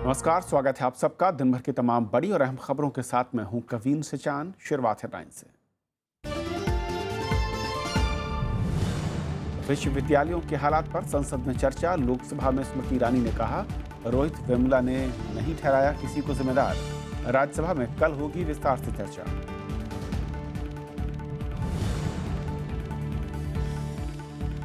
नमस्कार, स्वागत है आप सबका। दिन भर की तमाम बड़ी और अहम खबरों के साथ मैं हूं कवीन सिचान। शुरुआत हेडलाइन से। विश्वविद्यालयों के हालात पर संसद में चर्चा। लोकसभा में स्मृति ईरानी ने कहा, रोहित वेमुला ने नहीं ठहराया किसी को जिम्मेदार। राज्यसभा में कल होगी विस्तार से चर्चा।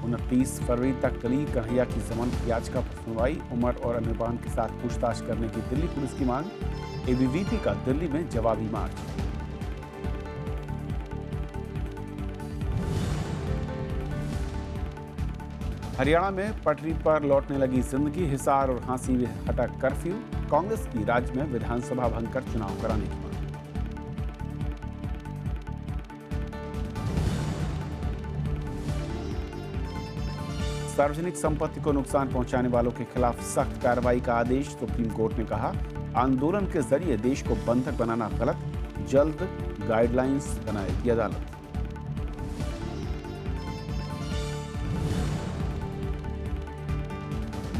29 फरवरी तक टली कन्हैया की जमानत याचिका पर सुनवाई। उमर और अनिर्बान के साथ पूछताछ करने की दिल्ली पुलिस की मांग। एबीवीपी का दिल्ली में जवाबी मार्च। हरियाणा में पटरी पर लौटने लगी जिंदगी। हिसार और हांसी में हटा कर्फ्यू। कांग्रेस की राज्य में विधानसभा भंग कर चुनाव कराने की मांग। सार्वजनिक संपत्ति को नुकसान पहुंचाने वालों के खिलाफ सख्त कार्रवाई का आदेश। सुप्रीम कोर्ट ने कहा, आंदोलन के जरिए देश को बंधक बनाना गलत। जल्द गाइडलाइंस बनाएगी अदालत।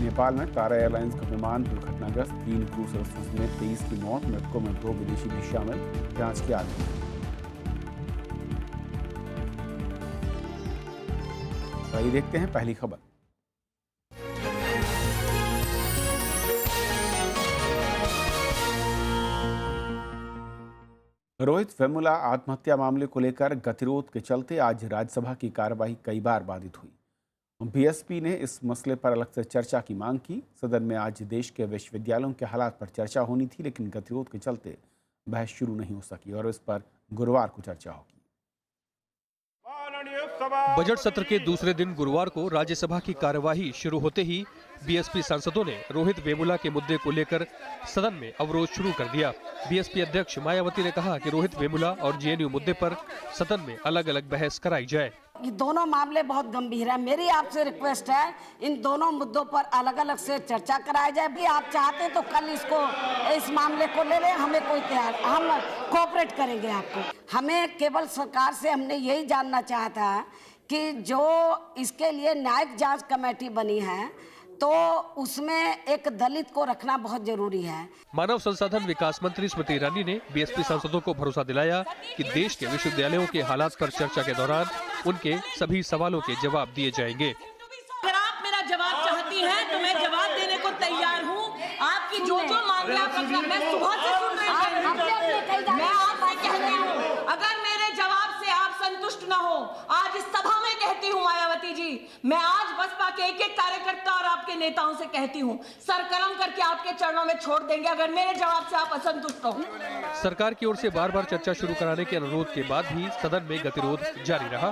नेपाल में तारा एयरलाइंस का विमान दुर्घटनाग्रस्त। 3 क्रू सदस्यों समेत 23 की मौत। मृतकों में 2 विदेशी भी शामिल। जांच की आदेश। आइए देखते हैं पहली खबर। रोहित वेमुला आत्महत्या मामले को लेकर गतिरोध के चलते आज राज्यसभा की कार्यवाही कई बार बाधित हुई। बीएसपी ने इस मसले पर अलग से चर्चा की मांग की। सदन में आज देश के विश्वविद्यालयों के हालात पर चर्चा होनी थी, लेकिन गतिरोध के चलते बहस शुरू नहीं हो सकी और इस पर गुरुवार को चर्चा होगी। बजट सत्र के दूसरे दिन गुरुवार को राज्यसभा की कार्यवाही शुरू होते ही बीएसपी सांसदों ने रोहित वेमुला के मुद्दे को लेकर सदन में अवरोध शुरू कर दिया। बीएसपी अध्यक्ष मायावती ने कहा कि रोहित वेमुला और जेएनयू मुद्दे पर सदन में अलग अलग बहस कराई जाए। ये दोनों मामले बहुत गंभीर है। मेरी आपसे रिक्वेस्ट है, इन दोनों मुद्दों पर अलग अलग से चर्चा कराई जाए। भी आप चाहते हैं तो कल इस मामले को ले लें, हमें कोई तैयार, हम कोऑपरेट करेंगे आपको। हमें केवल सरकार से हमने यही जानना चाहा था कि जो इसके लिए न्यायिक जांच कमेटी बनी है तो उसमें एक दलित को रखना बहुत जरूरी है। मानव संसाधन विकास मंत्री स्मृति ईरानी ने बीएसपी सांसदों को भरोसा दिलाया कि देश के विश्वविद्यालयों के हालात पर चर्चा के दौरान उनके सभी सवालों के जवाब दिए जाएंगे। अगर आप मेरा जवाब चाहती हैं तो मैं जवाब देने को तैयार हूँ। आपकी जो मांगे आप रखना, मैं सुबह से सुन रही हूँ। मैं आपसे कहती हूँ, अगर मेरे जवाब से आप संतुष्ट न हो, आज इस सभा में कहती हूँ मायावती जी, मैं आज बसपा के एक एक कार्यकर्ता और आपके नेताओं से कहती हूँ, सर कलम करके आपके चरणों में छोड़ देंगे अगर मेरे जवाब से आप असंतुष्ट हो। सरकार की ओर से बार बार चर्चा शुरू कराने के अनुरोध के बाद भी सदन में गतिरोध जारी रहा।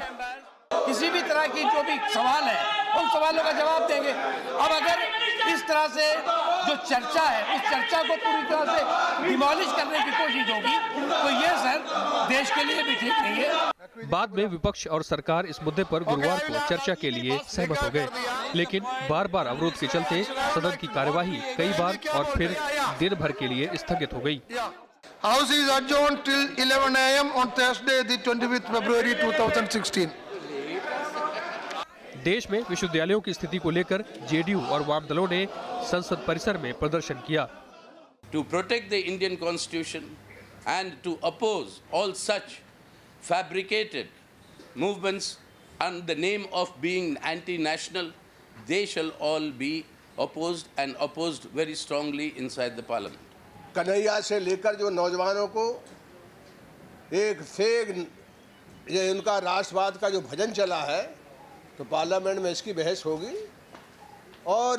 किसी भी तरह की जो भी सवाल है उन सवालों का जवाब देंगे। अब अगर इस तरह से जो चर्चा है उस चर्चा को पूरी तरह से डिमोलिश करने की कोशिश होगी तो ये सर देश के लिए भी ठीक नहीं है। बाद में विपक्ष और सरकार इस मुद्दे पर गुरुवार को चर्चा के लिए सहमत हो गए, लेकिन बार बार अवरोध के चलते सदन की कार्यवाही कई बार और फिर दिन भर के लिए स्थगित हो गई। House is adjourned till 11 a.m. on Thursday, the 25th February 2016. देश में विश्वविद्यालयों की स्थिति को लेकर जेडीयू और वाम दलों ने संसद परिसर में प्रदर्शन किया। To protect the Indian Constitution and to oppose all such fabricated movements under the name of being anti-national, they shall all be opposed and opposed very strongly inside the parliament. Kanhaiya से लेकर जो नौजवानों को एक से ये उनका राष्ट्रवाद का जो भजन चला है, तो पार्लियामेंट में इसकी बहस होगी। और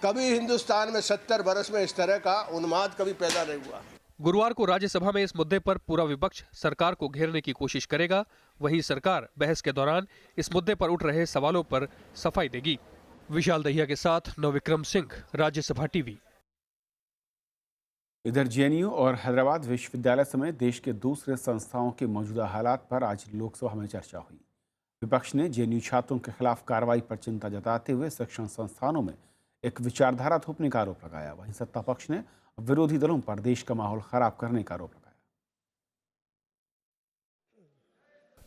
कभी हिंदुस्तान में 70 बरस में इस तरह का उन्माद कभी पैदा नहीं हुआ। गुरुवार को राज्यसभा में इस मुद्दे पर पूरा विपक्ष सरकार को घेरने की कोशिश करेगा। वहीं सरकार बहस के दौरान इस मुद्दे पर उठ रहे सवालों पर सफाई देगी। विशाल दहिया के साथ नवविक्रम सिंह, राज्यसभा टीवी। इधर जेएनयू और हैदराबाद विश्वविद्यालय समेत देश के दूसरे संस्थाओं के मौजूदा हालात पर आज लोकसभा में चर्चा हुई। विपक्ष ने जेएनयू छात्रों के खिलाफ कार्रवाई पर चिंता जताते हुए शिक्षण संस्थानों में एक विचारधारा थोपने का आरोप लगाया। वहीं सत्ता पक्ष ने विरोधी दलों पर देश का माहौल खराब करने का आरोप लगाया।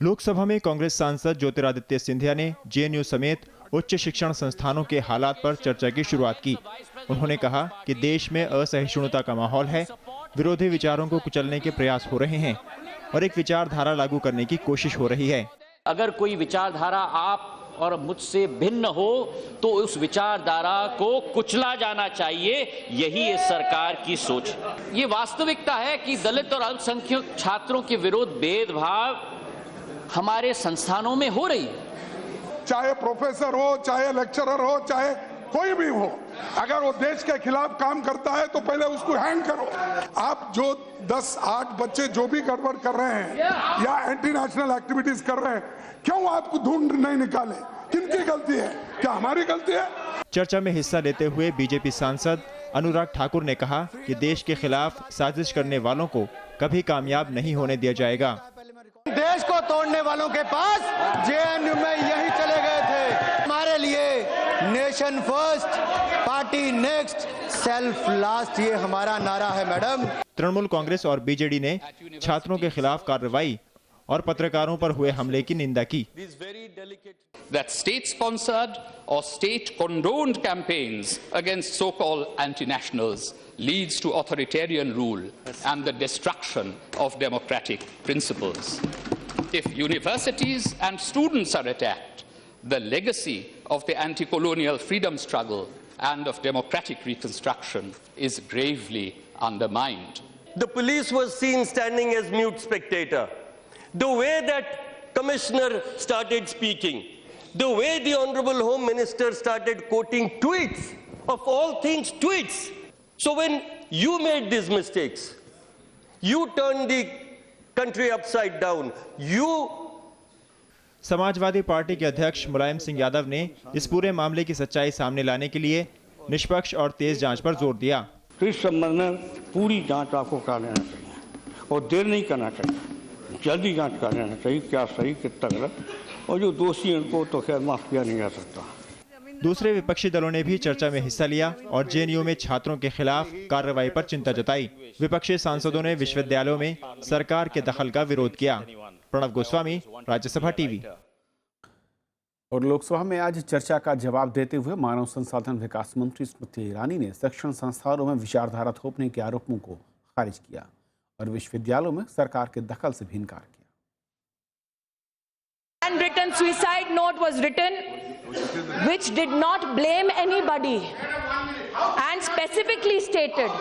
लोकसभा में कांग्रेस सांसद ज्योतिरादित्य सिंधिया ने जेएनयू समेत उच्च शिक्षण संस्थानों के हालात पर चर्चा की शुरुआत की। उन्होंने कहा कि देश में असहिष्णुता का माहौल है, विरोधी विचारों को कुचलने के प्रयास हो रहे हैं और एक विचारधारा लागू करने की कोशिश हो रही है। अगर कोई विचारधारा आप और मुझसे भिन्न हो तो उस विचारधारा को कुचला जाना चाहिए, यही इस सरकार की सोच है। ये वास्तविकता है कि दलित और अल्पसंख्यक छात्रों के विरुद्ध भेदभाव हमारे संस्थानों में हो रही है। चाहे प्रोफेसर हो, चाहे लेक्चरर हो, चाहे कोई भी हो, अगर वो देश के खिलाफ काम करता है तो पहले उसको हैंग करो। आप जो 10-8 बच्चे जो भी गड़बड़ कर रहे हैं या एंटी नेशनल एक्टिविटीज कर रहे हैं, क्यों आपको ढूंढ नहीं निकाले? किनकी गलती है? क्या हमारी गलती है? चर्चा में हिस्सा लेते हुए बीजेपी सांसद अनुराग ठाकुर ने कहा कि देश के खिलाफ साजिश करने वालों को कभी कामयाब नहीं होने दिया जाएगा। देश को तोड़ने वालों के पास जेएनयू में यही चले गए थे। हमारे लिए nation first, party next, self last, ये हमारा नारा है मैडम। तृणमूल कांग्रेस और बीजेडी ने छात्रों के खिलाफ कार्रवाई और पत्रकारों पर हुए हमले की निंदा की। That state-sponsored or state-condoned campaigns against so-called anti-nationals leads to authoritarian rule and the destruction of democratic principles. If universities and students are attacked, the legacy of the anti-colonial freedom struggle and of democratic reconstruction is gravely undermined. The police was seen standing as mute spectator. The way that Commissioner started speaking, the way the Honorable Home Minister started quoting tweets, of all things tweets. So when you made these mistakes, you turned the country upside down, you... Samajwadi party के अध्यक्ष मुलायम सिंह यादव ने इस पूरे मामले की सच्चाई सामने लाने के लिए निष्पक्ष और तेज जांच पर जोर दिया। इस संबंध में पूरी जांच आपको करा लेना चाहिए और देर नहीं करना चाहिए, जल्दी जांच कर लेना चाहिए, क्या सही कितना गलत, और जो दोषी हैं उनको तो खैर माफ किया नहीं जा सकता। दूसरे विपक्षी दलों ने भी चर्चा में हिस्सा लिया और जेएनयू में छात्रों के खिलाफ कार्रवाई पर चिंता जताई। विपक्षी सांसदों ने विश्वविद्यालयों में सरकार के दखल का विरोध किया। प्रणव गोस्वामी, राज्यसभा टीवी। और लोकसभा में आज चर्चा का जवाब देते हुए मानव संसाधन विकास मंत्री स्मृति ईरानी ने शिक्षण संस्थानों में विचारधारा थोपने के आरोपों को खारिज किया और विश्वविद्यालयों में सरकार के दखल से भी इनकार किया। Handwritten suicide note was written which did not blame anybody and specifically stated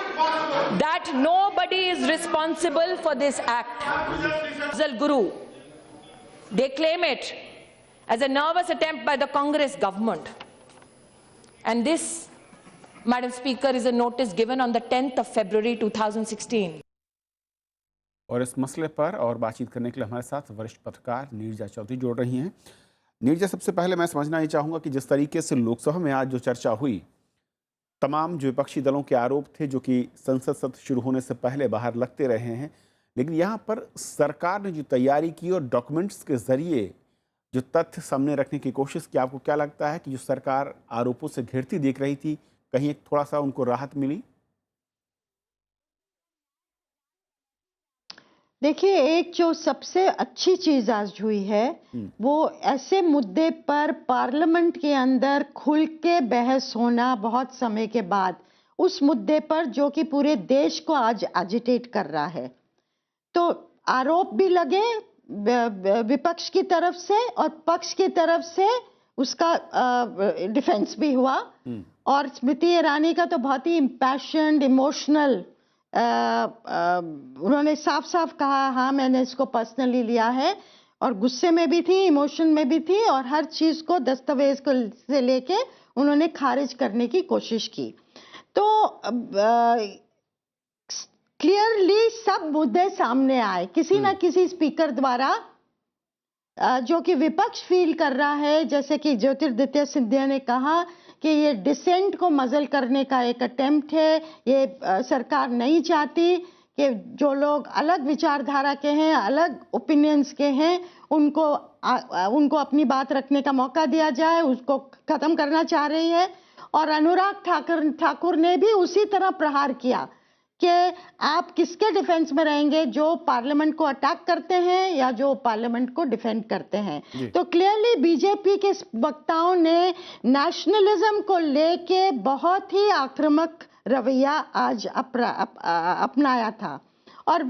that nobody is responsible for this act. Afzal Guru, they claim it as a nervous attempt by the Congress government. And this, Madam Speaker, is a notice given on the 10th of February 2016. और इस मसले पर और बातचीत करने के लिए हमारे साथ वरिष्ठ पत्रकार नीरजा चौधरी जोड़ रही हैं। नीरजा, सबसे पहले मैं समझना ये चाहूँगा कि जिस तरीके से लोकसभा में आज जो चर्चा हुई, तमाम जो विपक्षी दलों के आरोप थे जो कि संसद सत्र शुरू होने से पहले बाहर लगते रहे हैं, लेकिन यहाँ पर सरकार ने जो तैयारी की और डॉक्यूमेंट्स के ज़रिए जो तथ्य सामने रखने की कोशिश की, आपको क्या लगता है कि जो सरकार आरोपों से घिरती दिख रही थी, कहीं एक थोड़ा सा उनको राहत मिली? देखिए, एक जो सबसे अच्छी चीज आज हुई है वो ऐसे मुद्दे पर पार्लियामेंट के अंदर खुल के बहस होना, बहुत समय के बाद उस मुद्दे पर जो कि पूरे देश को आज एजिटेट कर रहा है। तो आरोप भी लगे विपक्ष की तरफ से और पक्ष की तरफ से, उसका डिफेंस भी हुआ। और स्मृति ईरानी का तो बहुत ही इम्पैशन्ड, इमोशनल, उन्होंने साफ साफ कहा, हाँ मैंने इसको पर्सनली लिया है, और गुस्से में भी थी, इमोशन में भी थी, और हर चीज को दस्तावेज को से लेके उन्होंने खारिज करने की कोशिश की। तो क्लियरली सब मुद्दे सामने आए किसी ना किसी स्पीकर द्वारा, जो कि विपक्ष फील कर रहा है, जैसे कि ज्योतिरादित्य सिंधिया ने कहा कि ये डिसेंट को मजल करने का एक अटेम्प्ट है। ये सरकार नहीं चाहती कि जो लोग अलग विचारधारा के हैं, अलग ओपिनियंस के हैं, उनको अपनी बात रखने का मौका दिया जाए, उसको खत्म करना चाह रही है। और अनुराग ठाकुर ने भी उसी तरह प्रहार किया कि आप किसके डिफेंस में रहेंगे, जो पार्लियामेंट को अटैक करते हैं या जो पार्लियामेंट को डिफेंड करते हैं। तो क्लियरली बीजेपी के वक्ताओं ने नेशनलिज्म को लेके बहुत ही आक्रामक रवैया आज अपनाया था और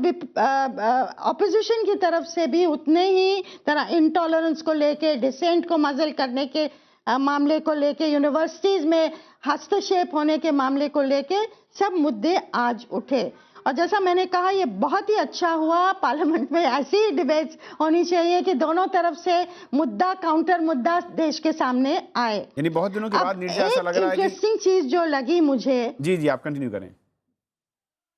ऑपोजिशन की तरफ से भी उतने ही तरह इंटॉलरेंस को लेके, डिसेंट को मजल करने के मामले को लेके, यूनिवर्सिटीज में हस्तक्षेप होने के मामले को लेके सब मुद्दे आज उठे। और जैसा मैंने कहा, ये बहुत ही अच्छा हुआ, पार्लियामेंट में ऐसी ही डिबेट्स होनी चाहिए कि दोनों तरफ से मुद्दा काउंटर मुद्दा देश के सामने आए। यानी बहुत दिनों के बाद निर्जा ऐसा लग रहा है कि इंटरेस्टिंग चीज जो लगी मुझे, जी आप कंटिन्यू करें।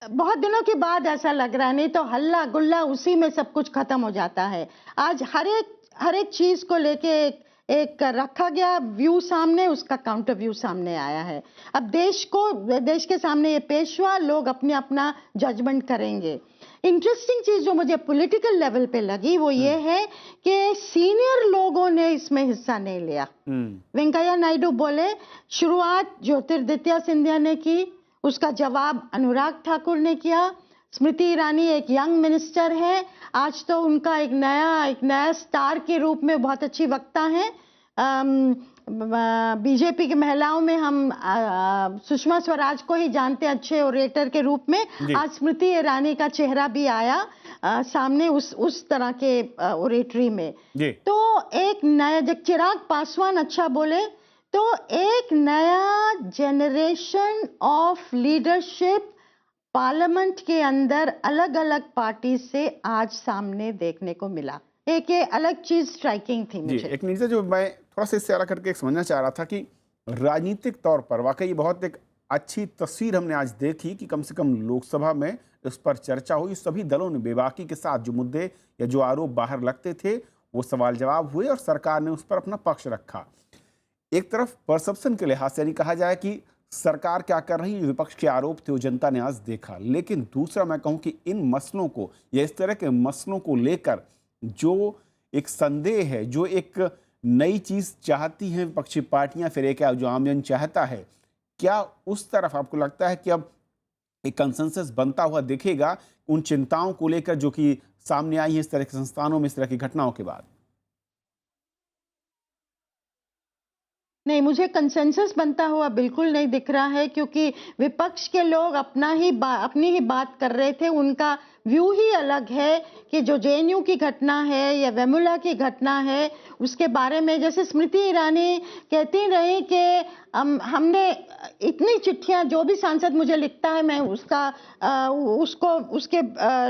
बहुत दिनों के बाद ऐसा लग रहा है, नहीं तो हल्ला गुल्ला उसी में सब कुछ खत्म हो जाता है। आज हर एक चीज को लेके एक रखा गया व्यू सामने, उसका काउंटर व्यू सामने आया है। अब देश के सामने ये पेश हुआ, लोग अपना जजमेंट करेंगे। इंटरेस्टिंग चीज जो मुझे पॉलिटिकल लेवल पे लगी वो ये है कि सीनियर लोगों ने इसमें हिस्सा नहीं लिया। वेंकैया नायडू बोले, शुरुआत ज्योतिरादित्य सिंधिया ने की, उसका जवाब अनुराग ठाकुर ने किया। स्मृति ईरानी एक यंग मिनिस्टर है, आज तो उनका एक नया स्टार के रूप में बहुत अच्छी वक्ता है। बीजेपी की महिलाओं में हम सुषमा स्वराज को ही जानते हैं अच्छे ओरेटर के रूप में। आज स्मृति ईरानी का चेहरा भी आया सामने उस तरह के ओरेटरी में। तो एक नया, जब चिराग पासवान अच्छा बोले, तो एक नया जेनरेशन ऑफ लीडरशिप पार्लियामेंट के अंदर अलग अलग पार्टी से आज सामने देखने को मिला। एक ये अलग चीज स्ट्राइकिंग थी मुझे। एक नीचे जो मैं थोड़ा सा इससे अलग करके समझना चाह रहा था कि राजनीतिक तौर पर वाकई बहुत एक अच्छी तस्वीर हमने आज देखी कि कम से कम लोकसभा में इस पर चर्चा हुई। सभी दलों ने बेबाकी के साथ जो मुद्दे या जो आरोप बाहर लगते थे वो सवाल जवाब हुए और सरकार ने उस पर अपना पक्ष रखा। एक तरफ परसेप्शन के लिहाज से यानी कहा जाए कि सरकार क्या कर रही है, विपक्ष के आरोप थे वो जनता ने आज देखा। लेकिन दूसरा मैं कहूं कि इन मसलों को या इस तरह के मसलों को लेकर जो एक संदेह है, जो एक नई चीज चाहती हैं विपक्षी पार्टियां, फिर एक जो आमजन चाहता है, क्या उस तरफ आपको लगता है कि अब एक कंसेंसस बनता हुआ दिखेगा उन चिंताओं को लेकर जो कि सामने आई है इस तरह के संस्थानों में, इस तरह की घटनाओं के बाद? नहीं, मुझे कंसेंसस बनता हुआ बिल्कुल नहीं दिख रहा है, क्योंकि विपक्ष के लोग अपनी ही बात कर रहे थे। उनका व्यू ही अलग है कि जो जेएनयू की घटना है या वेमुला की घटना है उसके बारे में, जैसे स्मृति ईरानी कहती रही कि हमने इतनी चिट्ठियां, जो भी सांसद मुझे लिखता है मैं उसके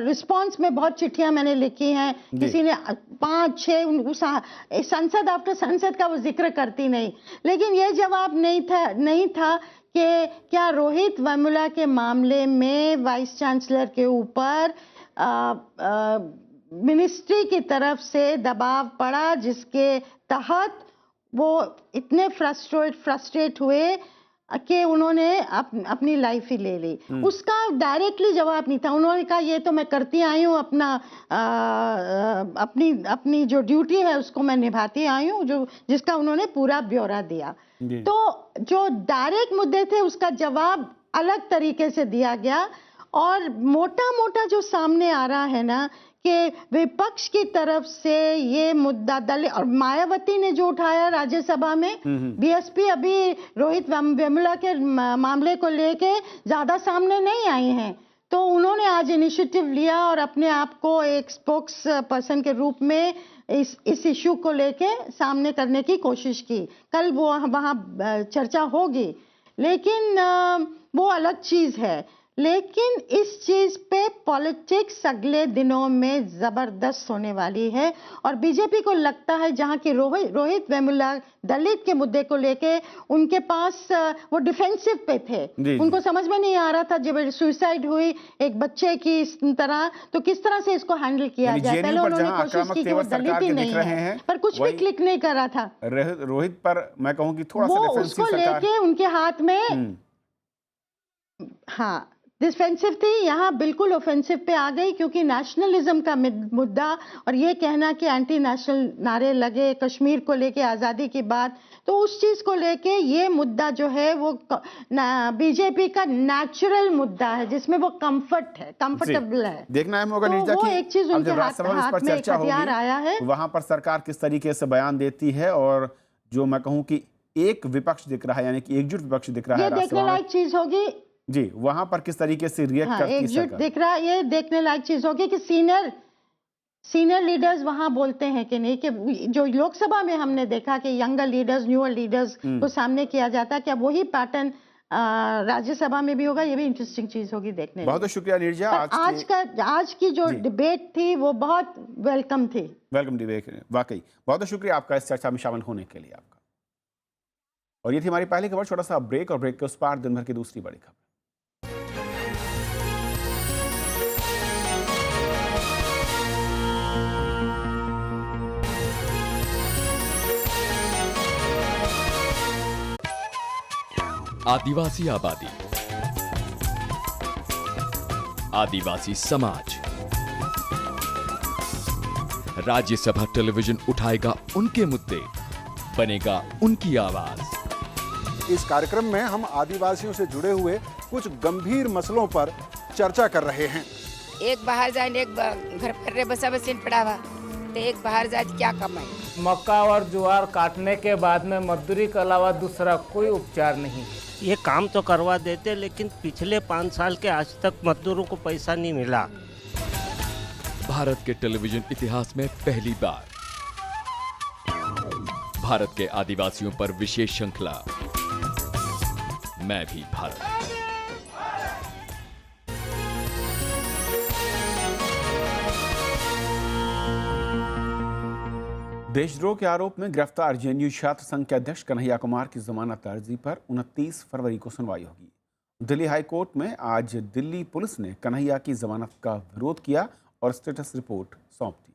रिस्पांस में बहुत चिट्ठियां मैंने लिखी हैं। किसी ने 5-6 संसद आफ्टर संसद का वो जिक्र करती नहीं, लेकिन ये जवाब नहीं था कि क्या रोहित वेमुला के मामले में वाइस चांसलर के ऊपर मिनिस्ट्री की तरफ से दबाव पड़ा, जिसके तहत वो इतने फ्रस्ट्रेट हुए कि उन्होंने अपनी लाइफ ही ले ली। उसका डायरेक्टली जवाब नहीं था। उन्होंने कहा ये तो मैं करती आई हूँ, अपनी जो ड्यूटी है उसको मैं निभाती आई हूँ, जिसका उन्होंने पूरा ब्यौरा दिया। तो जो डायरेक्ट मुद्दे थे उसका जवाब अलग तरीके से दिया गया। और मोटा जो सामने आ रहा है ना कि विपक्ष की तरफ से ये मुद्दा दलित, और मायावती ने जो उठाया राज्यसभा में, बीएसपी अभी रोहित वेमुला के मामले को लेके ज्यादा सामने नहीं आई हैं, तो उन्होंने आज इनिशिएटिव लिया और अपने आप को एक स्पोक्स पर्सन के रूप में इस इशू को लेके सामने करने की कोशिश की। कल वो वहाँ चर्चा होगी, लेकिन वो अलग चीज है। लेकिन इस चीज पे पॉलिटिक्स अगले दिनों में जबरदस्त होने वाली है। और बीजेपी को लगता है जहां की रोहित वेमुला दलित के मुद्दे को लेके उनके पास वो डिफेंसिव पे थे, उनको समझ में नहीं आ रहा था जब सुसाइड हुई एक बच्चे की इस तरह, तो किस तरह से इसको हैंडल किया जाए। पहले उन्होंने कोशिश की कि वो दलित ही नहीं है, पर कुछ भी क्लिक नहीं कर रहा था। रोहित पर मैं कहूँ कि थोड़ा सा उसको लेके उनके हाथ में, हाँ, डिफेंसिव थी, यहाँ बिल्कुल ऑफेंसिव पे आ गई, क्योंकि नेशनलिज्म का मुद्दा और ये कहना कि एंटी नेशनल नारे लगे कश्मीर को लेके आज़ादी की बात, तो उस चीज़ को लेके ये मुद्दा जो है वो बीजेपी का नेचुरल मुद्दा है, जिसमें वो कंफर्टेबल है। देखना है होगा तो वो एक चीज़ उनके हाथ में एक हथियार आया है, वहां पर सरकार किस तरीके से बयान देती है, और जो मैं कहूँ कि एक विपक्ष दिख रहा है, यानी कि एकजुट विपक्ष दिख रहा है, ये देखने लायक चीज होगी जी। वहां पर किस तरीके से रिएक्ट करती है एकजुट दिख रहा है, ये देखने लायक चीज होगी कि सीनियर लीडर्स वहां बोलते हैं कि नहीं, कि जो लोकसभा में हमने देखा कि यंगर लीडर्स न्यूअर लीडर्स को सामने किया जाता है, क्या वही पैटर्न राज्यसभा में भी होगा? ये भी इंटरेस्टिंग चीज होगी देखने। बहुत शुक्रिया नीरजा। आज की जो डिबेट थी वो बहुत वेलकम थी। वेलकम डिबेट, वाकई बहुत शुक्रिया आपका इस चर्चा में शामिल होने के लिए आपका। और ये थी हमारी पहली खबर, छोटा सा ब्रेक, और ब्रेक के उस पार दिन भर की दूसरी बड़ी खबर। आदिवासी आबादी, आदिवासी समाज। राज्यसभा टेलीविजन उठाएगा उनके मुद्दे, बनेगा उनकी आवाज। इस कार्यक्रम में हम आदिवासियों से जुड़े हुए कुछ गंभीर मसलों पर चर्चा कर रहे हैं। एक बाहर जाए, एक घर पर बसा बसीन पड़ा हुआ, तो एक बाहर जाए क्या कमाए? मक्का और ज्वार काटने के बाद में मजदूरी के अलावा दूसरा कोई उपचार नहीं है। ये काम तो करवा देते, लेकिन पिछले 5 साल के आज तक मजदूरों को पैसा नहीं मिला। भारत के टेलीविजन इतिहास में पहली बार भारत के आदिवासियों पर विशेष श्रृंखला, मैं भी भारत। देशद्रोह के आरोप में गिरफ्तार जेएनयू छात्र संघ के अध्यक्ष कन्हैया कुमार की जमानत अर्जी पर 29 फरवरी को सुनवाई होगी। दिल्ली हाई कोर्ट में आज दिल्ली पुलिस ने कन्हैया की जमानत का विरोध किया और स्टेटस रिपोर्ट सौंप दी।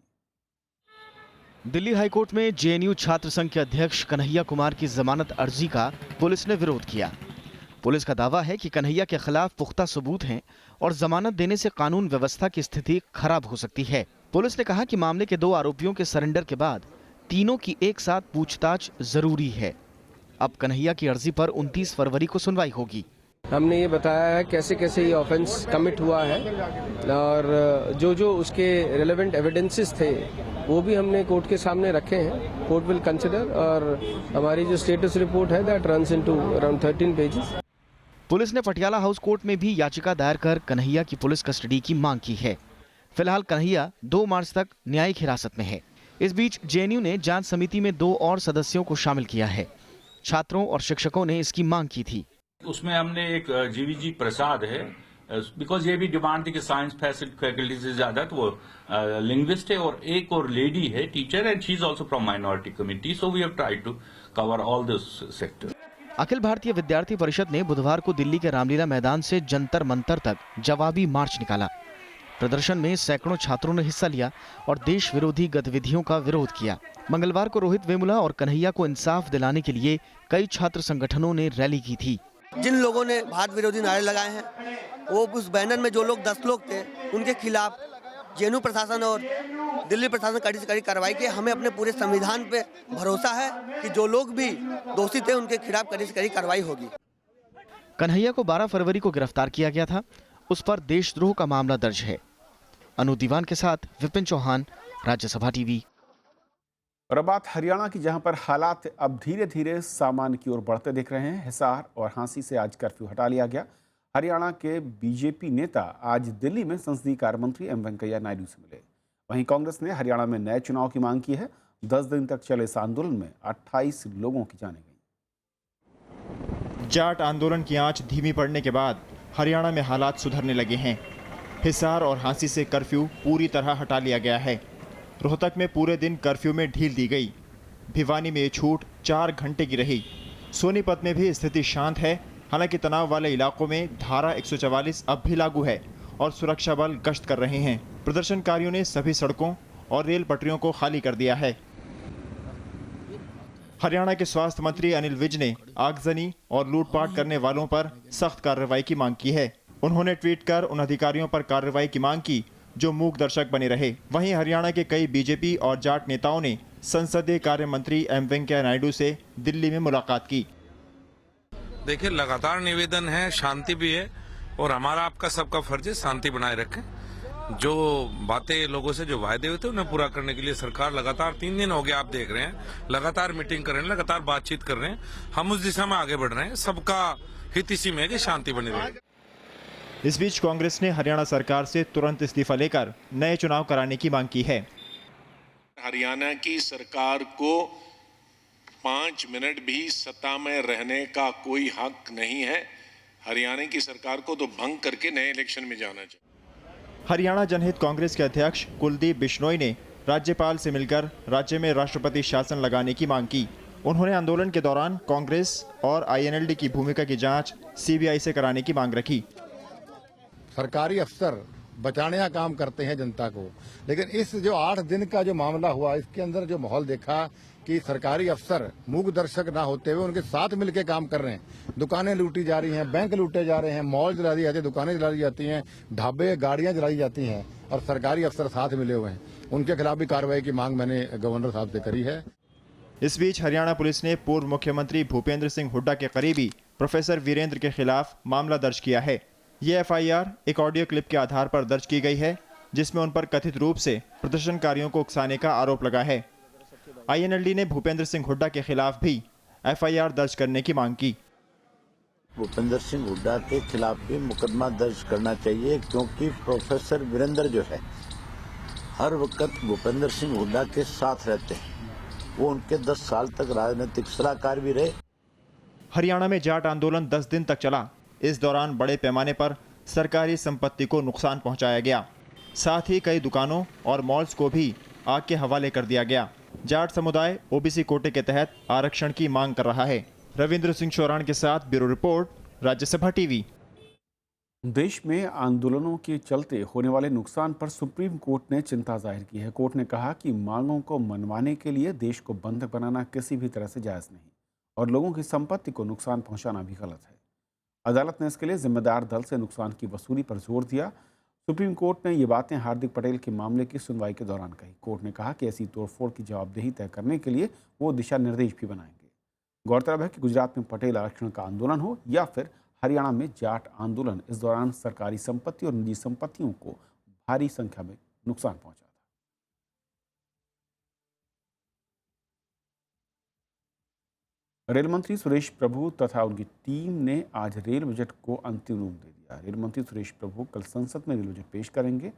दिल्ली हाई कोर्ट में जेएनयू छात्र संघ के अध्यक्ष कन्हैया कुमार की जमानत अर्जी का पुलिस ने विरोध किया। पुलिस का दावा है कि कन्हैया के खिलाफ पुख्ता सबूत हैं और जमानत देने से कानून व्यवस्था की स्थिति खराब हो सकती है। पुलिस ने कहा कि मामले के 2 आरोपियों के सरेंडर के बाद तीनों की एक साथ पूछताछ जरूरी है। अब कन्हैया की अर्जी पर 29 फरवरी को सुनवाई होगी। हमने ये बताया है कैसे कैसे ये ऑफेंस कमिट हुआ है, और जो जो उसके रिलेवेंट एविडेंसेस थे वो भी हमने कोर्ट के सामने रखे हैं। कोर्ट विल कंसिडर, और हमारी जो स्टेटस रिपोर्ट है that runs into around 13 pages. Police ने पटियाला हाउस कोर्ट में भी याचिका दायर कर कन्हैया की पुलिस कस्टडी की मांग की है। फिलहाल कन्हैया 2 मार्च तक न्यायिक हिरासत में है। इस बीच जेएनयू ने जांच समिति में 2 और सदस्यों को शामिल किया है। छात्रों और शिक्षकों ने इसकी मांग की थी। उसमें हमने एक जीवीजी प्रसाद है, बिकॉज ये भी डिमांड थी कि साइंस फैकल्टी से ज्यादा तो वो लिंग्विस्ट है, और एक और लेडी है teacher, and she is also from minority community, so we have tried to cover all this sector. Akhil Bharatiya Vidyarthi परिषद ने बुधवार को दिल्ली के रामलीला मैदान से जंतर मंतर तक जवाबी मार्च निकाला। प्रदर्शन में सैकड़ों छात्रों ने हिस्सा लिया और देश विरोधी गतिविधियों का विरोध किया। मंगलवार को रोहित वेमुला और कन्हैया को इंसाफ दिलाने के लिए कई छात्र संगठनों ने रैली की थी। जिन लोगों ने भारत विरोधी नारे लगाए हैं, वो उस बैनर में जो लोग 10 लोग थे, उनके खिलाफ जेएनयू प्रशासन और दिल्ली प्रशासन कड़ी से कड़ी कार्रवाई की। हमें अपने पूरे संविधान पे भरोसा है कि जो लोग भी दोषी थे उनके खिलाफ कड़ी से कड़ी कार्रवाई होगी। कन्हैया को 12 फरवरी को गिरफ्तार किया गया था। उस पर देशद्रोह का मामला दर्ज है। अनु दीवान के साथ विपिन चौहान, राज्यसभा टीवी। और अब बात हरियाणा की, जहां पर हालात अब धीरे धीरे सामान्य की ओर बढ़ते दिख रहे हैं। हिसार और हांसी से आज कर्फ्यू हटा लिया गया। हरियाणा के बीजेपी नेता आज दिल्ली में संसदीय कार्य मंत्री एम वेंकैया नायडू से मिले। वहीं कांग्रेस ने हरियाणा में नए चुनाव की मांग की है। 10 दिन तक चले इस आंदोलन में 28 लोगों की जानें गई। जाट आंदोलन की आंच धीमी पड़ने के बाद हरियाणा में हालात सुधरने लगे हैं। हिसार और हांसी से कर्फ्यू पूरी तरह हटा लिया गया है। रोहतक में पूरे दिन कर्फ्यू में ढील दी गई। भिवानी में ये छूट 4 घंटे की रही। सोनीपत में भी स्थिति शांत है। हालांकि तनाव वाले इलाकों में धारा 144 अब भी लागू है और सुरक्षा बल गश्त कर रहे हैं। प्रदर्शनकारियों ने सभी सड़कों और रेल पटरियों को खाली कर दिया है। हरियाणा के स्वास्थ्य मंत्री अनिल विज ने आगजनी और लूटपाट करने वालों पर सख्त कार्रवाई की मांग की है। उन्होंने ट्वीट कर उन अधिकारियों पर कार्रवाई की मांग की जो मूक दर्शक बने रहे। वहीं हरियाणा के कई बीजेपी और जाट नेताओं ने संसदीय कार्य मंत्री एम वेंकैया नायडू से दिल्ली में मुलाकात की। देखिए, लगातार निवेदन है, शांति भी है और हमारा आपका सबका फर्ज है शांति बनाए रखें। जो बातें लोगों से जो वायदे हुए थे उन्हें पूरा करने के लिए सरकार लगातार 3 दिन हो गए, आप देख रहे हैं, लगातार मीटिंग कर रहे हैं, लगातार बातचीत कर रहे हैं। हम उस दिशा में आगे बढ़ रहे हैं। सबका हित इसी में है कि शांति बनी रहे। इस बीच कांग्रेस ने हरियाणा सरकार से तुरंत इस्तीफा लेकर नए चुनाव कराने की मांग की है। हरियाणा की सरकार को 5 मिनट भी सत्ता में रहने का कोई हक नहीं है। हरियाणा की सरकार को तो भंग करके नए इलेक्शन में जाना चाहिए। हरियाणा जनहित कांग्रेस के अध्यक्ष कुलदीप बिश्नोई ने राज्यपाल से मिलकर राज्य में राष्ट्रपति शासन लगाने की मांग की। उन्होंने आंदोलन के दौरान कांग्रेस और INLD की भूमिका की जांच CBI से कराने की मांग रखी। सरकारी अफसर बचाने का काम करते हैं जनता को, लेकिन इस जो 8 दिन का जो मामला हुआ, इसके अंदर जो माहौल देखा कि सरकारी अफसर मूक दर्शक ना होते हुए उनके साथ मिलकर काम कर रहे हैं। दुकानें लूटी जा रही हैं, बैंक लूटे जा रहे हैं, मॉल जला दिए जाते हैं, दुकानें जलाई जाती हैं, ढाबे गाड़ियां जलाई जाती हैं और सरकारी अफसर साथ मिले हुए हैं। उनके खिलाफ भी कार्रवाई की मांग मैंने गवर्नर साहब से करी है। इस बीच हरियाणा पुलिस ने पूर्व मुख्यमंत्री भूपेंद्र सिंह हुड्डा के करीबी प्रोफेसर वीरेंद्र के खिलाफ मामला दर्ज किया है। ये FIR एक ऑडियो क्लिप के आधार पर दर्ज की गई है, जिसमें उन पर कथित रूप से प्रदर्शनकारियों को उकसाने का आरोप लगा है। INLD ने भूपेंद्र सिंह हुड्डा के खिलाफ भी FIR दर्ज करने की मांग की। भूपेंद्र सिंह हुड्डा के खिलाफ भी मुकदमा दर्ज करना चाहिए, क्योंकि प्रोफेसर वीरेंद्र जो है हर वक्त भूपेंद्र सिंह हुड्डा के साथ रहते हैं। वो उनके 10 साल तक राजनीतिक सलाहकार भी रहे। हरियाणा में जाट आंदोलन 10 दिन तक चला। इस दौरान बड़े पैमाने पर सरकारी संपत्ति को नुकसान पहुंचाया गया। साथ ही कई दुकानों और मॉल्स को भी आग के हवाले कर दिया गया। जाट समुदाय OBC कोटे के तहत आरक्षण की मांग कर रहा है। रविंद्र सिंह चौरान के साथ ब्यूरो रिपोर्ट, राज्यसभा टीवी। देश में आंदोलनों के चलते होने वाले नुकसान पर सुप्रीम कोर्ट ने चिंता जाहिर की है। कोर्ट ने कहा कि मांगों को मनवाने के लिए देश को बंधक बनाना किसी भी तरह से जायज़ नहीं और लोगों की संपत्ति को नुकसान पहुंचाना भी गलत है। अदालत ने इसके लिए जिम्मेदार दल से नुकसान की वसूली पर जोर दिया। सुप्रीम कोर्ट ने ये बातें हार्दिक पटेल के मामले की सुनवाई के दौरान कही। कोर्ट ने कहा कि ऐसी तोड़फोड़ की जवाबदेही तय करने के लिए वो दिशा निर्देश भी बनाएंगे। गौरतलब है कि गुजरात में पटेल आरक्षण का आंदोलन हो या फिर हरियाणा में जाट आंदोलन, इस दौरान सरकारी संपत्ति और निजी संपत्तियों को भारी संख्या में नुकसान पहुंचा था। रेल मंत्री सुरेश प्रभु तथा उनकी टीम ने आज रेल बजट को अंतिम रूप दे दिया। रेल मंत्री सुरेश प्रभु कल संसद में रेल बजट पेश करेंगे।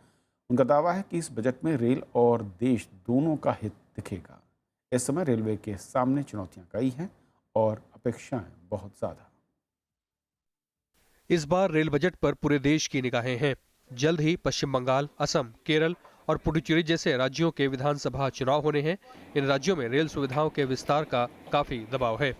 उनका दावा है कि इस बजट में रेल और देश दोनों का हित दिखेगा। इस समय रेलवे के सामने चुनौतियां कई हैं और अपेक्षाएं बहुत ज़्यादा। इस बार रेल बजट पर पूरे देश की निगाहें हैं। जल्द ही पश्चिम बंगाल, असम, केरल और पुडुचेरी जैसे राज्यों के विधानसभा चुनाव होने हैं। इन राज्यों में रेल सुविधाओं के विस्तार का काफी दबाव है।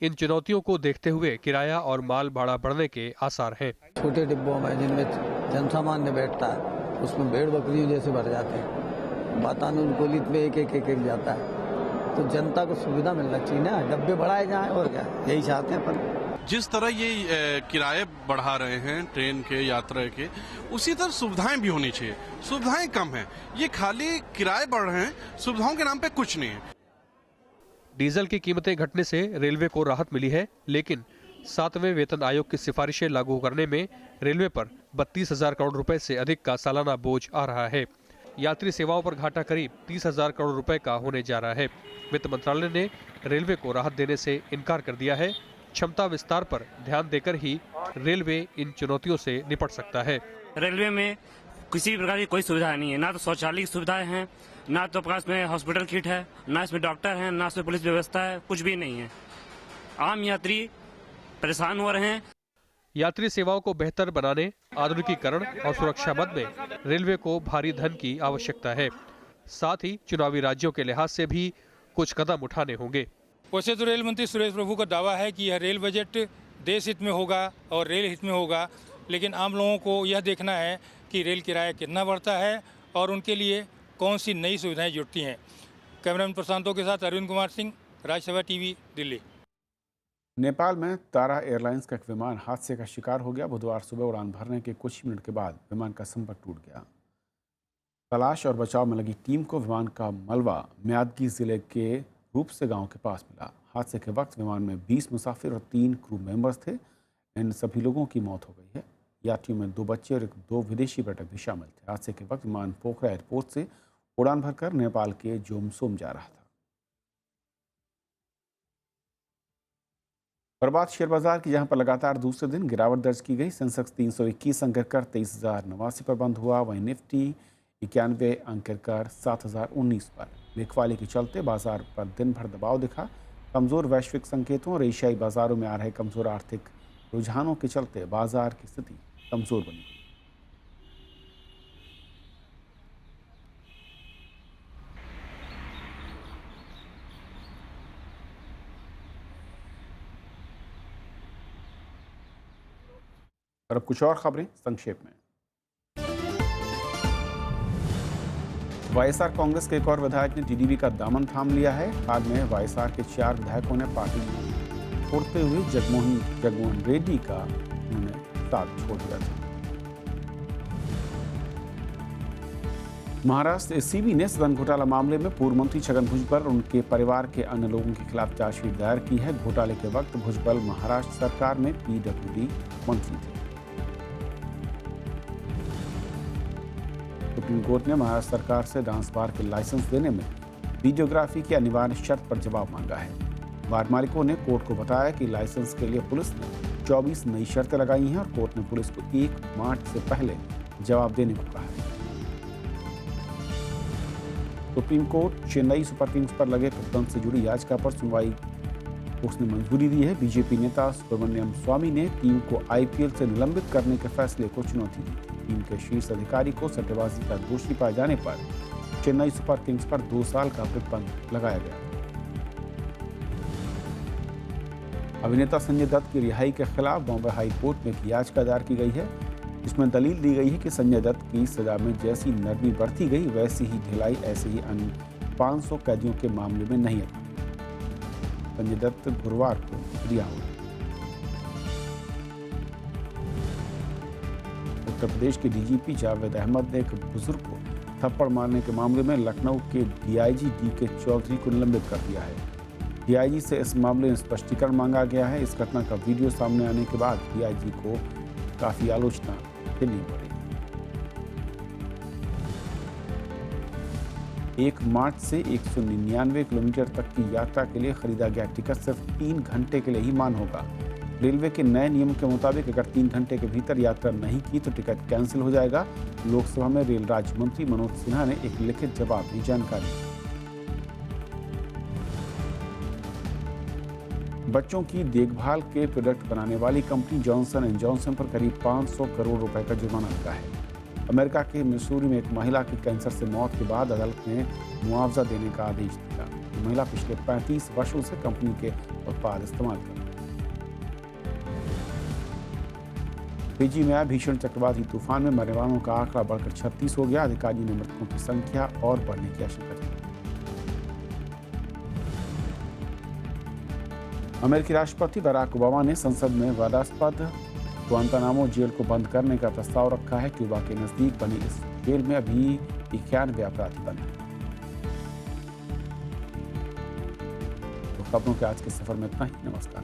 इन चुनौतियों को देखते हुए किराया और माल भाड़ा बढ़ने के आसार हैं। छोटे डिब्बों में जिनमें जनसामान्य बैठता है, उसमें भेड़ बकरियों जैसे भर जाते हैं। वातानुकूलित में एक एक जाता है, तो जनता को सुविधा मिलना चाहिए ना। डब्बे बढ़ाए जाएं और क्या, यही चाहते हैं। पर जिस तरह ये किराए बढ़ा रहे हैं ट्रेन के, यात्रा के, उसी तरह सुविधाएं भी होनी चाहिए। सुविधाएं कम हैं, ये खाली किराए बढ़ रहे हैं, सुविधाओं के नाम पे कुछ नहीं है। डीजल की कीमतें घटने से रेलवे को राहत मिली है, लेकिन 7वें वेतन आयोग की सिफारिशें लागू करने में रेलवे पर 32,000 करोड़ रुपए से अधिक का सालाना बोझ आ रहा है। यात्री सेवाओं पर घाटा करीब 30,000 करोड़ रुपए का होने जा रहा है। वित्त मंत्रालय ने रेलवे को राहत देने से इनकार कर दिया है। क्षमता विस्तार पर ध्यान देकर ही रेलवे इन चुनौतियों से निपट सकता है। रेलवे में किसी भी प्रकार की कोई सुविधा नहीं है, ना तो शौचालय की सुविधाएं हैं, ना तो पास में हॉस्पिटल किट है, ना इसमें डॉक्टर हैं, ना इसमें पुलिस व्यवस्था है, कुछ भी नहीं है। आम यात्री परेशान हो रहे हैं। यात्री सेवाओं को बेहतर बनाने, आधुनिकीकरण और सुरक्षा मद में रेलवे को भारी धन की आवश्यकता है। साथ ही चुनावी राज्यों के लिहाज से भी कुछ कदम उठाने होंगे। वैसे तो रेल मंत्री सुरेश प्रभु का दावा है कि यह रेल बजट देश हित में होगा और रेल हित में होगा, लेकिन आम लोगों को यह देखना है कि रेल किराया कितना बढ़ता है और उनके लिए कौन सी नई सुविधाएं जुड़ती हैं। कैमरामैन प्रशांतों के साथ अरविंद कुमार सिंह, राज्यसभा टीवी, दिल्ली। नेपाल में तारा एयरलाइंस का एक विमान हादसे का शिकार हो गया। बुधवार सुबह उड़ान भरने के कुछ मिनट के बाद विमान का संपर्क टूट गया। तलाश और बचाव में लगी टीम को विमान का मलबा म्यादगी जिले के रूपसे गांव के पास मिला। हादसे के वक्त विमान में 20 मुसाफिर और 3 क्रू मेंबर्स थे। इन सभी लोगों की मौत हो गई है। यात्रियों में 2 बच्चे और 2 विदेशी पर्यटक भी शामिल थे। हादसे के वक्त विमान पोखरा एयरपोर्ट से उड़ान भरकर नेपाल के जोमसोम जा रहा था। प्रभात शेयर बाजार की जहां पर लगातार दूसरे दिन गिरावट दर्ज की गई। सेंसेक्स 321 अंक कर 23,089 पर बंद हुआ। वहीं निफ्टी 91 अंक कर 7,019 पर। बिकवाली के चलते बाजार पर दिन भर दबाव दिखा। कमजोर वैश्विक संकेतों और एशियाई बाजारों में आ रहे कमजोर आर्थिक रुझानों के चलते बाजार की स्थिति कमजोर बनी। और अब कुछ और खबरें संक्षेप में। वाईएसआर कांग्रेस के एक और विधायक ने टीडीपी का दामन थाम लिया है। हाल में वाईएसआर के 4 विधायकों ने पार्टी छोड़ते हुए जगमोहन रेड्डी का उन्होंने साथ छोड़ दिया था। महाराष्ट्र एसीबी ने सदन घोटाला मामले में पूर्व मंत्री छगन भुजबल और उनके परिवार के अन्य लोगों के खिलाफ चार्जशीट दायर की है। घोटाले के वक्त भुजबल महाराष्ट्र सरकार में पीडब्ल्यूडी मंत्री थे। सुप्रीम कोर्ट ने महाराष्ट्र सरकार से डांस बार के लाइसेंस देने में वीडियोग्राफी की अनिवार्य शर्त पर जवाब मांगा है। बार मालिकों ने कोर्ट को बताया कि लाइसेंस के लिए पुलिस ने 24 नई शर्तें लगाई हैं और कोर्ट ने पुलिस को 1 मार्च से पहले जवाब देने को कहा है। Supreme court Chennai super Kings पर लगे प्रतिबंध से जुड़ी याचिका पर सुनवाई उसने मंजूरी दी है। बीजेपी नेता सुब्रमण्यम स्वामी ने टीम को आईपीएल से निलंबित करने के फैसले को चुनौती दी। टीम के शीर्ष अधिकारी को सट्टेबाजी का दोषी पाए जाने पर चेन्नई सुपर किंग्स पर 2 साल का प्रतिबंध लगाया गया। अभिनेता संजय दत्त की रिहाई के खिलाफ बॉम्बे हाई कोर्ट में एक याचिका दायर की गई है, जिसमें दलील दी गई है कि संजय दत्त की सजा में जैसी नरमी बरती गई वैसी ही ढिलाई ऐसे ही अन्य 500 कैदियों के मामले में नहीं है। संजय दत्त गुरुवार को रिहा हुए। उत्तर प्रदेश के डीजीपी जावेद अहमद ने एक बुजुर्ग को थप्पड़ मारने के मामले में लखनऊ के डीआईजी डीके चौधरी को निलंबित कर दिया है। डीआईजी से इस मामले में स्पष्टीकरण मांगा गया है। इस घटना का वीडियो सामने आने के बाद डीआईजी को काफी आलोचना झेलनी पड़ी। 1 मार्च से 199 किलोमीटर तक की यात्रा के लिए खरीदा गया टिकट सिर्फ 3 घंटे के लिए ही मान्य होगा। रेलवे के नए नियम के मुताबिक अगर 3 घंटे के भीतर यात्रा नहीं की तो टिकट कैंसिल हो जाएगा। लोकसभा में रेल राज्य मंत्री मनोज सिन्हा ने एक लिखित जवाब में जानकारी दी। बच्चों की देखभाल के प्रोडक्ट बनाने वाली कंपनी जॉनसन एंड जॉनसन पर करीब 500 करोड़ रुपए का जुर्माना लगा है। अमेरिका के मिसूरी में एक महिला की कैंसर से मौत के बाद अदालत ने मुआवजा देने का आदेश दिया। महिला पिछले 35 वर्षों से कंपनी के उत्पाद इस्तेमाल कर रही है। फिजी में आए भीषण चक्रवाती तूफान में मरने वालों का आंकड़ा बढ़कर 36 हो गया। अधिकारियों ने मृतकों की संख्या और बढ़ने की आशंका जताई। अमेरिकी राष्ट्रपति बराक ओबामा ने संसद में विवादास्पद गुआंतानामो जेल को बंद करने का प्रस्ताव रखा है। क्यूबा के नजदीक बनी इस जेल में अभी 91 अपराधी बंद हैं। तो खबरों के आज के सफर में इतना ही। नमस्कार।